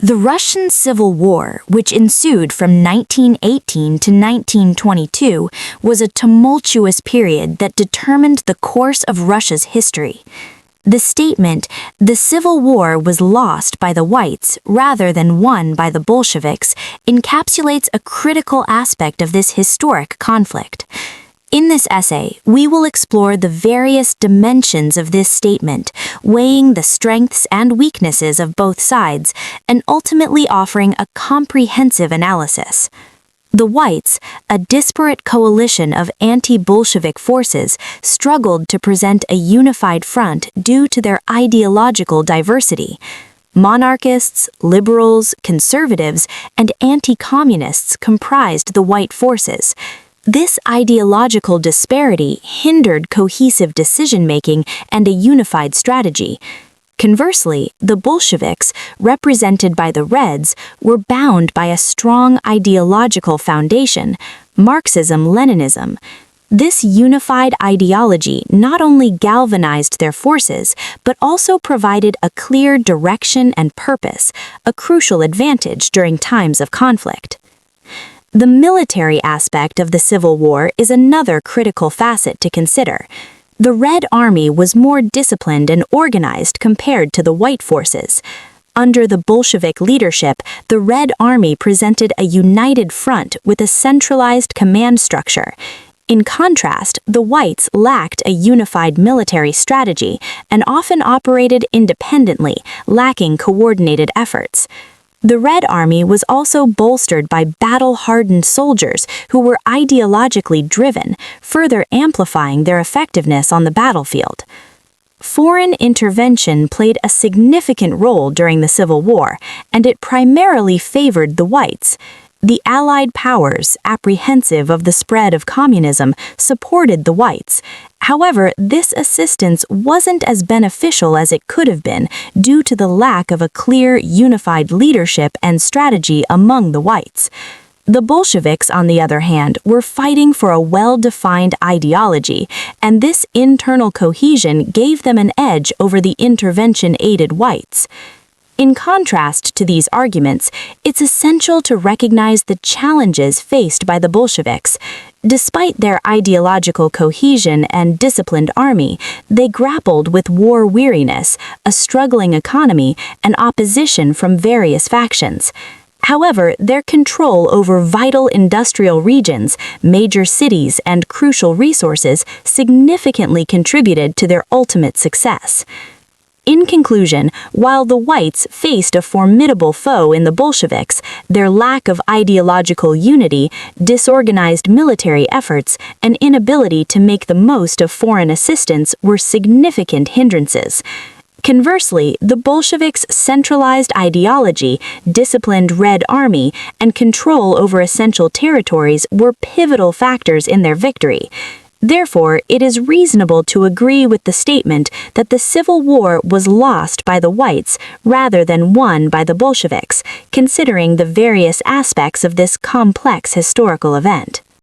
The Russian Civil War, which ensued from 1918 to 1922, was a tumultuous period that determined the course of Russia's history. The statement, "The Civil War was lost by the whites rather than won by the Bolsheviks," encapsulates a critical aspect of this historic conflict. In this essay, we will explore the various dimensions of this statement, weighing the strengths and weaknesses of both sides, and ultimately offering a comprehensive analysis. The whites, a disparate coalition of anti-Bolshevik forces, struggled to present a unified front due to their ideological diversity. Monarchists, liberals, conservatives, and anti-communists comprised the white forces. This ideological disparity hindered cohesive decision-making and a unified strategy. Conversely, the Bolsheviks, represented by the Reds, were bound by a strong ideological foundation, Marxism-Leninism. This unified ideology not only galvanized their forces, but also provided a clear direction and purpose, a crucial advantage during times of conflict. The military aspect of the Civil War is another critical facet to consider. The Red Army was more disciplined and organized compared to the white forces. Under the Bolshevik leadership, the Red Army presented a united front with a centralized command structure. In contrast, the whites lacked a unified military strategy and often operated independently, lacking coordinated efforts. The Red Army was also bolstered by battle-hardened soldiers who were ideologically driven, further amplifying their effectiveness on the battlefield. Foreign intervention played a significant role during the Civil War, and it primarily favored the whites. The Allied powers, apprehensive of the spread of communism, supported the whites. However, this assistance wasn't as beneficial as it could have been due to the lack of a clear, unified leadership and strategy among the whites. The Bolsheviks, on the other hand, were fighting for a well-defined ideology, and this internal cohesion gave them an edge over the intervention-aided whites. In contrast to these arguments, it's essential to recognize the challenges faced by the Bolsheviks. Despite their ideological cohesion and disciplined army, they grappled with war weariness, a struggling economy, and opposition from various factions. However, their control over vital industrial regions, major cities, and crucial resources significantly contributed to their ultimate success. In conclusion, while the whites faced a formidable foe in the Bolsheviks, their lack of ideological unity, disorganized military efforts, and inability to make the most of foreign assistance were significant hindrances. Conversely, the Bolsheviks' centralized ideology, disciplined Red Army, and control over essential territories were pivotal factors in their victory. Therefore, it is reasonable to agree with the statement that the Civil War was lost by the whites rather than won by the Bolsheviks, considering the various aspects of this complex historical event.